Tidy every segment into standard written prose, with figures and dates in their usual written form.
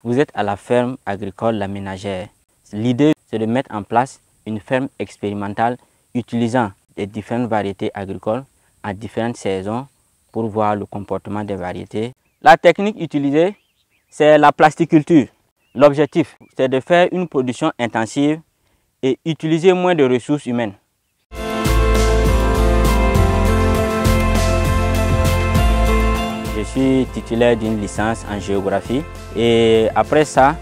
Vous êtes à la ferme agricole La Ménagère. L'idée, c'est de mettre en place une ferme expérimentale utilisant les différentes variétés agricoles à différentes saisons pour voir le comportement des variétés. La technique utilisée, c'est la plasticulture. L'objectif, c'est de faire une production intensive et utiliser moins de ressources humaines. Je suis titulaire d'une licence en géographie et après ça,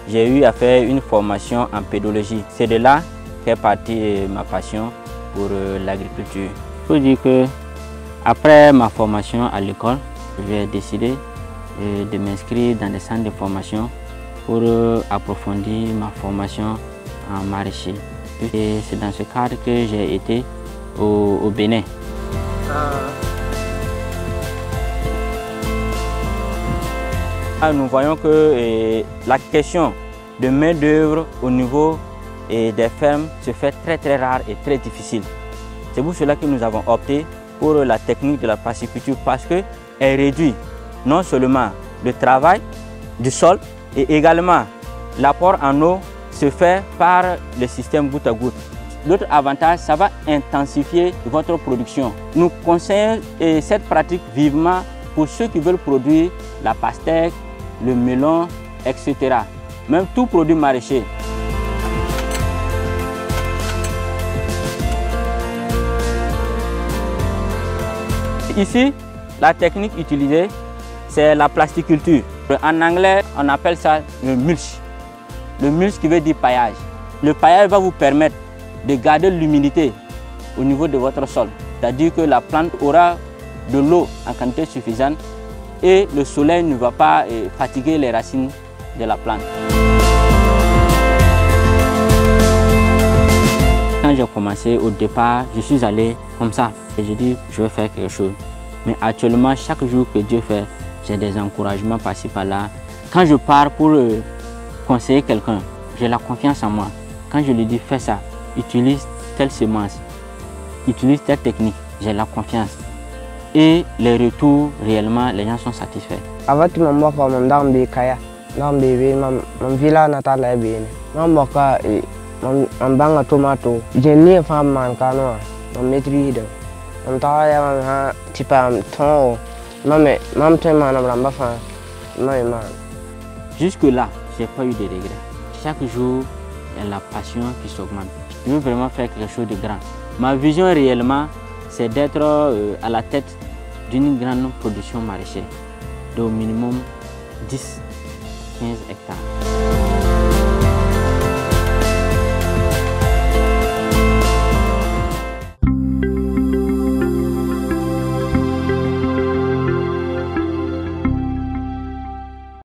j'ai eu à faire une formation en pédologie. C'est de là qu'est partie ma passion pour l'agriculture. Il faut dire que après ma formation à l'école, j'ai décidé de m'inscrire dans des centres de formation pour approfondir ma formation en maraîcher. Et c'est dans ce cadre que j'ai été au Bénin. Nous voyons que la question de main-d'œuvre au niveau des fermes se fait très rare et très difficile. C'est pour cela que nous avons opté pour la technique de la plasticulture parce qu'elle réduit non seulement le travail du sol et également l'apport en eau se fait par le système goutte à goutte. L'autre avantage, ça va intensifier votre production. Nous conseillons cette pratique vivement pour ceux qui veulent produire la pastèque, le melon, etc. Même tout produit maraîcher. Ici, la technique utilisée, c'est la plasticulture. En anglais, on appelle ça le mulch. Le mulch qui veut dire paillage. Le paillage va vous permettre de garder l'humidité au niveau de votre sol. C'est-à-dire que la plante aura de l'eau en quantité suffisante et le soleil ne va pas fatiguer les racines de la plante. Quand j'ai commencé au départ, je suis allé comme ça et j'ai dit je vais faire quelque chose. Mais actuellement, chaque jour que Dieu fait, j'ai des encouragements par-ci par-là. Quand je pars pour conseiller quelqu'un, j'ai la confiance en moi. Quand je lui dis fais ça, utilise telle semence, utilise telle technique, j'ai la confiance. Et les retours, réellement, les gens sont satisfaits. Avant tout, je suis kaya, mon village natal est bien. Je suis tomato. J'ai une femme mancano, je maîtrise. Je suis jusque-là, je n'ai pas eu de regrets. Chaque jour, il y a la passion qui s'augmente. Je veux vraiment faire quelque chose de grand. Ma vision réellement, c'est d'être à la tête d'une grande production maraîchère, d'au minimum 10-15 hectares.